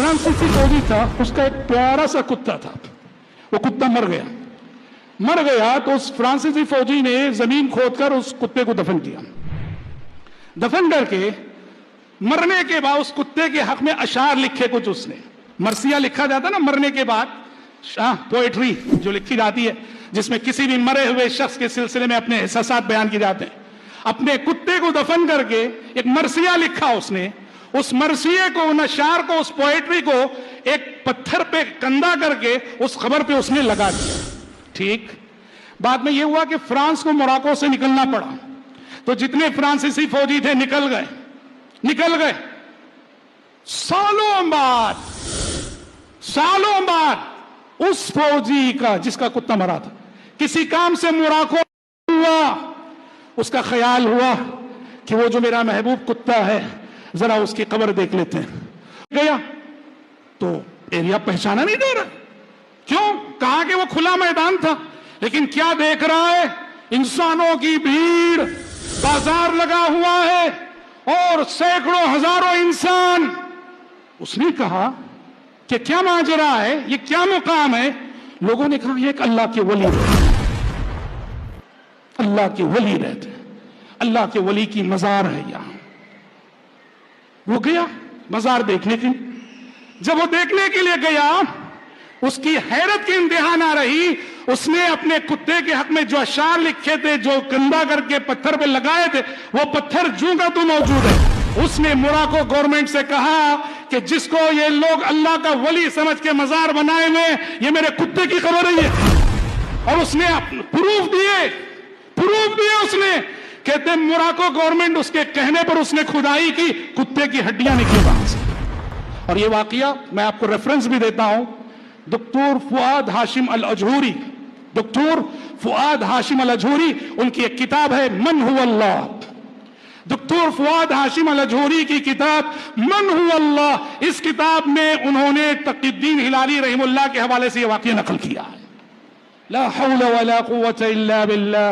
فرانسیسی فوجی تھا، اس کا ایک پیارا سا کتا تھا، وہ کتا مر گیا تو اس فرانسیسی فوجی نے زمین کھود کر اس کتے کو دفن کیا. دفن کر کے مرنے کے بعد اس کتے کے حق میں اشعار لکھے کچھ. اس نے مرثیہ لکھا جاتا نا مرنے کے بعد، پوئٹری جو لکھی جاتی ہے جس میں کسی بھی مرے ہوئے شخص کے سلسلے میں اپنے احساسات بیان کیے جاتے ہیں. اپنے کتے کو دفن کر کے ایک مرثیہ لکھا اس نے. اس مرثیے کو، ان اشعار کو، اس پوئٹری کو ایک پتھر پہ کندہ کر کے اس قبر پہ اس نے لگا دیا. ٹھیک. بعد میں یہ ہوا کہ فرانس کو موراکو سے نکلنا پڑا، تو جتنے فرانسیسی فوجی تھے نکل گئے. سالوں بعد اس فوجی کا جس کا کتا مرا تھا کسی کام سے موراکو ہوا، اس کا خیال ہوا کہ وہ جو میرا محبوب کتا ہے ذرا اس کی قبر دیکھ لیتے ہیں. گیا تو ایریا پہچانا نہیں دے رہا. کیوں؟ کہا کہ وہ کھلا میدان تھا، لیکن کیا دیکھ رہا ہے؟ انسانوں کی بھیڑ، بازار لگا ہوا ہے اور سینکڑوں ہزاروں انسان. اس نے کہا کہ کیا ماجرا ہے، یہ کیا مقام ہے؟ لوگوں نے کہا یہ ایک اللہ کے ولی رہتے ہیں، اللہ کے ولی کی مزار ہے یہاں. وہ گیا مزار دیکھنے کے لیے. جب وہ دیکھنے کے لیے گیا، اس کی حیرت کی انتہا نہ رہی. اس نے اپنے کتے کے حق میں جو اشعار لکھے تھے، جو کندہ کر کے پتھر پہ لگائے تھے، وہ پتھر جوں کا تو موجود ہے. اس نے موراکو گورنمنٹ سے کہا کہ جس کو یہ لوگ اللہ کا ولی سمجھ کے مزار بنائے ہوئے، یہ میرے کتے کی خبر ہے. اور اس نے پروف دیے اس نے. کہتے ہیں موراکو گورنمنٹ اس کے کہنے پر اس نے کھدائی کی، کتے کی ہڈیاں نکلی وہاں سے. اور یہ واقعہ میں آپ کو ریفرنس بھی دیتا ہوں. دکتور فؤاد ہاشم الأجہوری، ان کی ایک کتاب ہے من هو اللہ. دکتور فؤاد ہاشم الأجہوری کی کتاب من هو اللہ، اس کتاب میں انہوں نے تقی الدین ہلالی رحمہ اللہ کے حوالے سے یہ واقعہ نقل کیا ہے. لا حول ولا قوة الا باللہ.